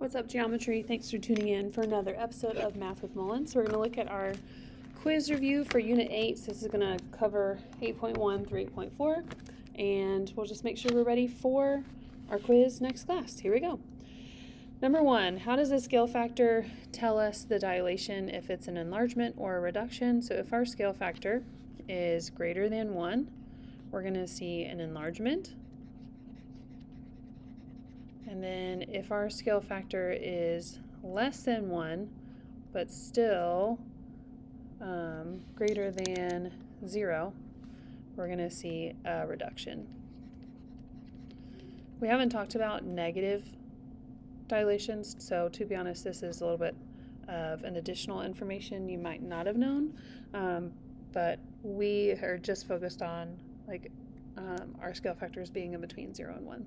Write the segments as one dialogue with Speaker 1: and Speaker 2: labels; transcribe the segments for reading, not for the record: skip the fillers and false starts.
Speaker 1: What's up, Geometry? Thanks for tuning in for another episode of Math with Mullen. So we're going to look at our quiz review for Unit 8. So this is going to cover 8.1 through 8.4, and we'll just make sure we're ready for our quiz next class. Here we go. Number 1, how does the scale factor tell us the dilation if it's an enlargement or a reduction? So if our scale factor is greater than 1, we're going to see an enlargement. And then if our scale factor is less than 1, but still greater than 0, we're going to see a reduction. We haven't talked about negative dilations, so to be honest, this is a little bit of an additional information you might not have known, but we are just focused on our scale factors being in between 0 and 1.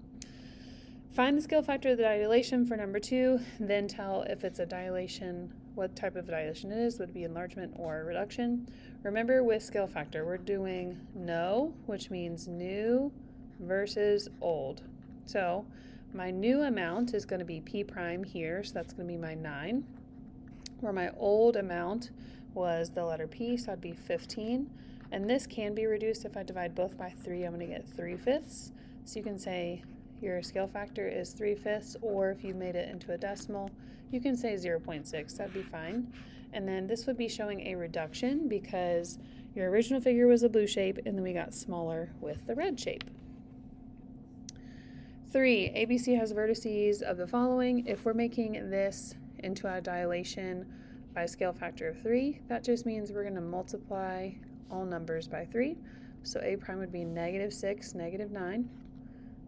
Speaker 1: Find the scale factor of the dilation for number 2, then tell if it's a dilation, what type of dilation it is, would it be enlargement or reduction. Remember, with scale factor, we're doing no, which means new versus old. So my new amount is going to be p prime here, so that's going to be my 9, where my old amount was the letter p, so that'd be 15. And this can be reduced. If I divide both by 3, I'm going to get 3/5. So you can say your scale factor is 3/5, or if you made it into a decimal, you can say 0.6, that'd be fine. And then this would be showing a reduction because your original figure was a blue shape, and then we got smaller with the red shape. 3, ABC has vertices of the following. If we're making this into a dilation by a scale factor of 3, that just means we're going to multiply all numbers by 3. So A prime would be -6, -9.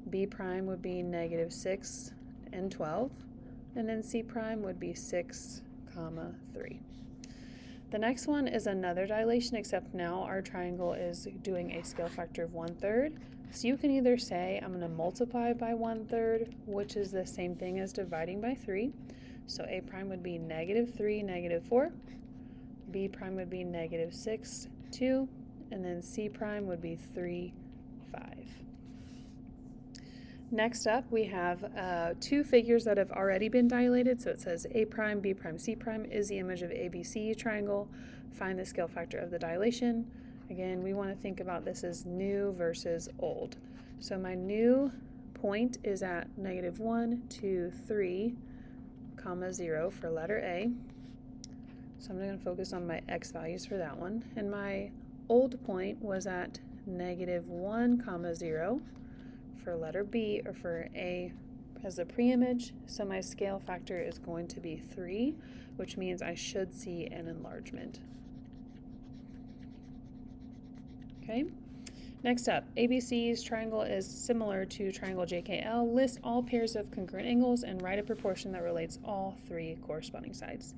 Speaker 1: B prime would be -6 and 12, and then C prime would be 6, 3. The next one is another dilation, except now our triangle is doing a scale factor of 1/3. So you can either say I'm going to multiply by 1/3, which is the same thing as dividing by 3. So A prime would be -3, -4. B prime would be -6, 2, and then C prime would be 3, 5. Next up, we have two figures that have already been dilated. So it says A prime, B prime, C prime is the image of ABC triangle. Find the scale factor of the dilation. Again, we want to think about this as new versus old. So my new point is at -1, 2, 3, 0 for letter A. So I'm going to focus on my x values for that one. And my old point was at -1, 0 for letter B, or for A as a pre-image. So my scale factor is going to be 3, which means I should see an enlargement. Okay. Next up, ABC's triangle is similar to triangle JKL. List all pairs of congruent angles and write a proportion that relates all 3 corresponding sides.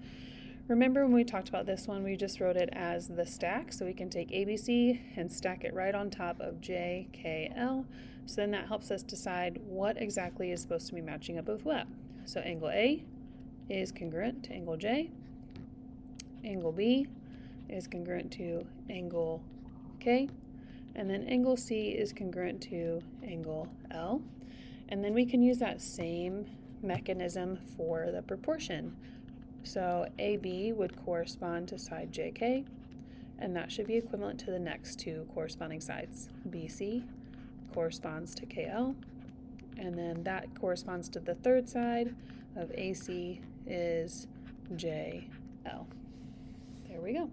Speaker 1: Remember when we talked about this one, we just wrote it as the stack, so we can take ABC and stack it right on top of JKL. So then that helps us decide what exactly is supposed to be matching up with what. So angle A is congruent to angle J. Angle B is congruent to angle K. And then angle C is congruent to angle L. And then we can use that same mechanism for the proportion. So AB would correspond to side JK, and that should be equivalent to the next 2 corresponding sides. BC corresponds to KL, and then that corresponds to the third side of AC is JL. There we go.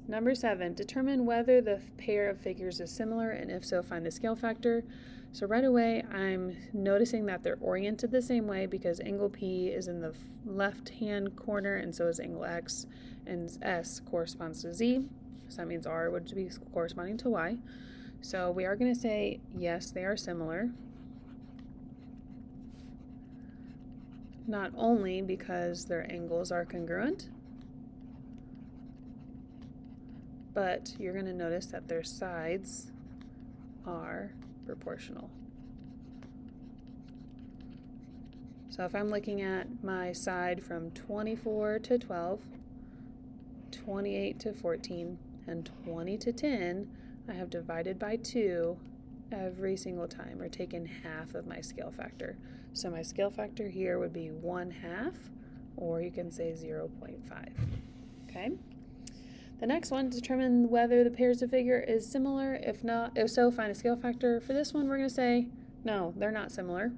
Speaker 1: Number 7, determine whether the pair of figures is similar, and if so, find the scale factor. So right away, I'm noticing that they're oriented the same way because angle P is in the left-hand corner, and so is angle X, and S corresponds to Z. So that means R would be corresponding to Y. So we are going to say, yes, they are similar. Not only because their angles are congruent, but you're going to notice that their sides are proportional. So if I'm looking at my side from 24 to 12, 28 to 14, and 20 to 10, I have divided by 2 every single time, or taken half of my scale factor. So my scale factor here would be 1/2, or you can say 0.5. Okay? The next one, determine whether the pairs of figure is similar. If so, find a scale factor. For this one, we're going to say, no, they're not similar.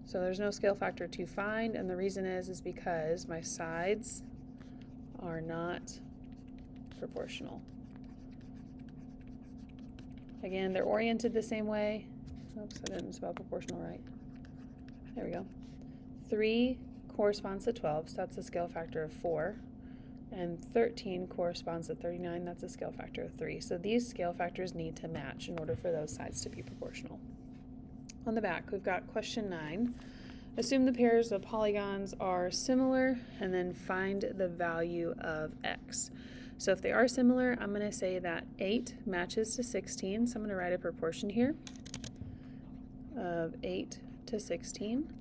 Speaker 1: So there's no scale factor to find, and the reason is because my sides are not proportional. Again, they're oriented the same way. Oops, I didn't spell proportional right. There we go. 3 corresponds to 12, so that's a scale factor of 4. And 13 corresponds to 39, that's a scale factor of 3. So these scale factors need to match in order for those sides to be proportional. On the back, we've got question 9. Assume the pairs of polygons are similar, and then find the value of x. So if they are similar, I'm going to say that 8 matches to 16, so I'm going to write a proportion here of 8 to 16,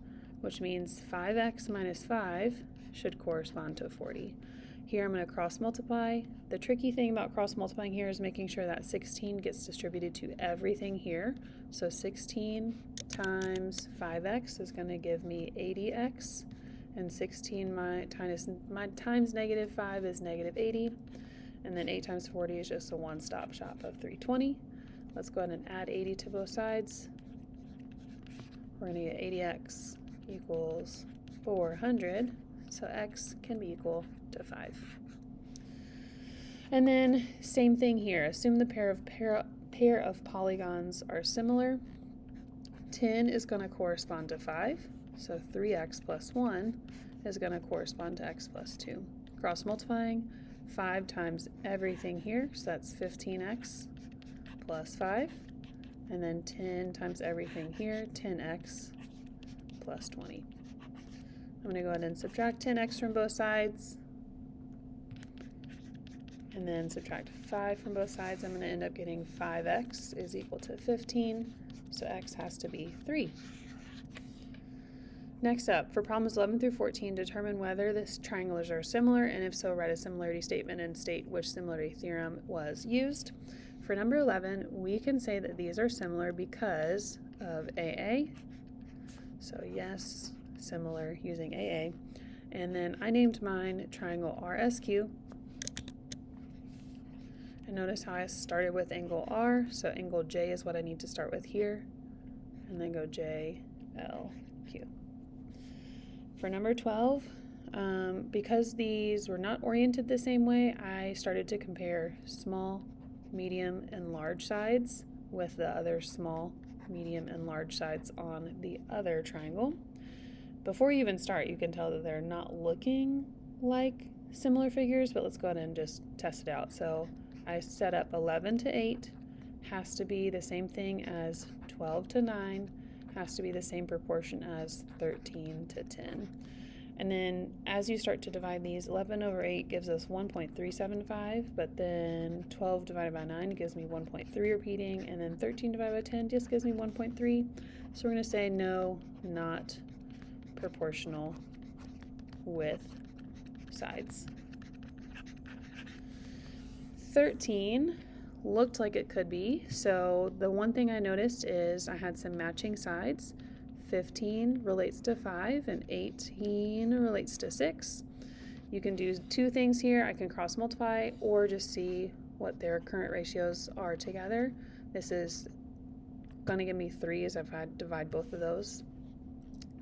Speaker 1: which means 5x minus 5 should correspond to 40. Here I'm going to cross multiply. The tricky thing about cross multiplying here is making sure that 16 gets distributed to everything here. So 16 times 5x is going to give me 80x, and 16 times negative 5 is negative 80, and then 8 times 40 is just a one-stop shop of 320. Let's go ahead and add 80 to both sides. We're going to get 80x equals 400, so x can be equal to 5. And then same thing here. Assume the pair of polygons are similar. 10 is going to correspond to 5, so 3x plus 1 is going to correspond to x plus 2. Cross multiplying, 5 times everything here, so that's 15x plus 5, and then 10 times everything here, 10x plus 20. I'm going to go ahead and subtract 10x from both sides, and then subtract 5 from both sides. I'm going to end up getting 5x is equal to 15, so x has to be 3. Next up, for problems 11 through 14, determine whether the triangles are similar, and if so, write a similarity statement and state which similarity theorem was used. For number 11, we can say that these are similar because of AA. So yes, similar using AA. And then I named mine triangle RSQ. And notice how I started with angle R, so angle J is what I need to start with here, and then go J, L, Q. For number 12, because these were not oriented the same way, I started to compare small, medium, and large sides with the other small, medium, and large sides on the other triangle. Before you even start, you can tell that they're not looking like similar figures, but let's go ahead and just test it out. So I set up 11 to 8 has to be the same thing as 12 to 9, has to be the same proportion as 13 to 10. And then as you start to divide these, 11 over 8 gives us 1.375, but then 12 divided by 9 gives me 1.3 repeating, and then 13 divided by 10 just gives me 1.3. So we're going to say no, not proportional with sides. 13 looked like it could be, so the one thing I noticed is I had some matching sides. 15 relates to 5 and 18 relates to 6. You can do two things here. I can cross multiply or just see what their current ratios are together. This is going to give me 3 as I've had to divide both of those.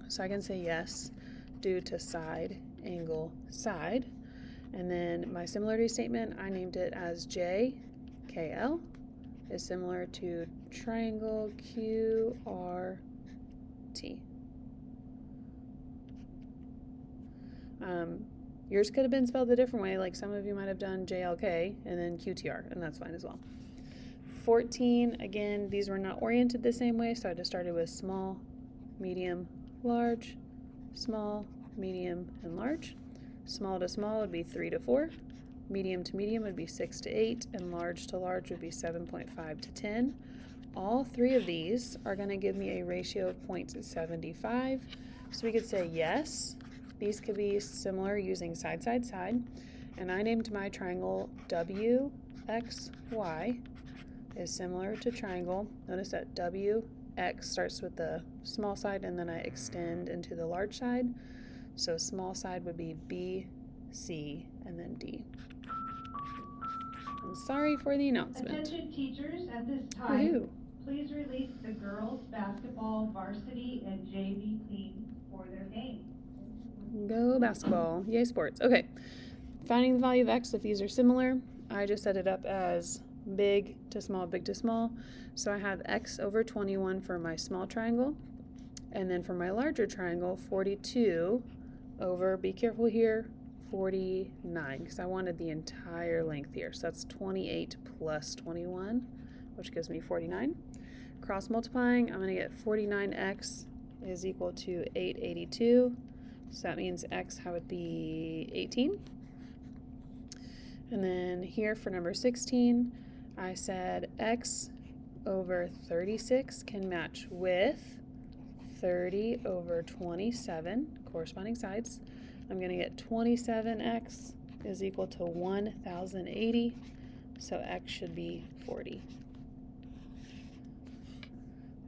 Speaker 1: So I can say yes due to side, angle, side. And then my similarity statement, I named it as JKL is similar to triangle QRT. Yours could have been spelled a different way, like some of you might have done JLK and then QTR, and that's fine as well. 14, again, these were not oriented the same way, so I just started with small, medium, large, small, medium, and large. Small to small would be 3 to 4, medium to medium would be 6 to 8, and large to large would be 7.5 to 10. All 3 of these are going to give me a ratio of 0.75, so we could say yes, these could be similar using side, side, side, and I named my triangle WXY is similar to triangle. Notice that WX starts with the small side and then I extend into the large side. So small side would be B, C, and then D. I'm sorry for the announcement.
Speaker 2: Attention teachers, at this time, please release the girls basketball varsity and JV teams for their game.
Speaker 1: Go basketball. Yay, sports. Okay. Finding the value of x if these are similar. I just set it up as big to small, big to small. So I have x over 21 for my small triangle. And then for my larger triangle, 42 over, be careful here, 49, because I wanted the entire length here. So that's 28 plus 21, which gives me 49. Cross multiplying, I'm going to get 49x is equal to 882. So that means x would be 18. And then here for number 16, I said x over 36 can match with 30 over 27, corresponding sides. I'm going to get 27x is equal to 1080, so x should be 40.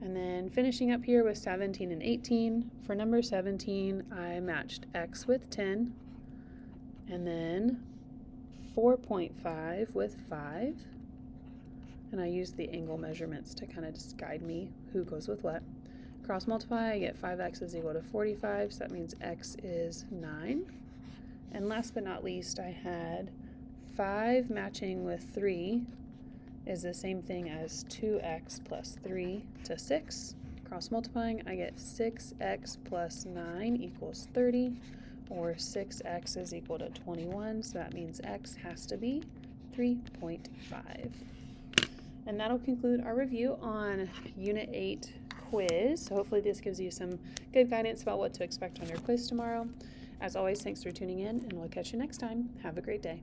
Speaker 1: And then finishing up here with 17 and 18. For number 17, I matched x with 10, and then 4.5 with 5. And I used the angle measurements to kind of just guide me who goes with what. Cross multiply, I get 5x is equal to 45, so that means x is 9. And last but not least, I had 5 matching with 3 is the same thing as 2x plus 3 to 6. Cross multiplying, I get 6x plus 9 equals 30, or 6x is equal to 21, so that means x has to be 3.5. And that'll conclude our review on Unit 8 quiz. So hopefully this gives you some good guidance about what to expect on your quiz tomorrow. As always, thanks for tuning in, and we'll catch you next time. Have a great day.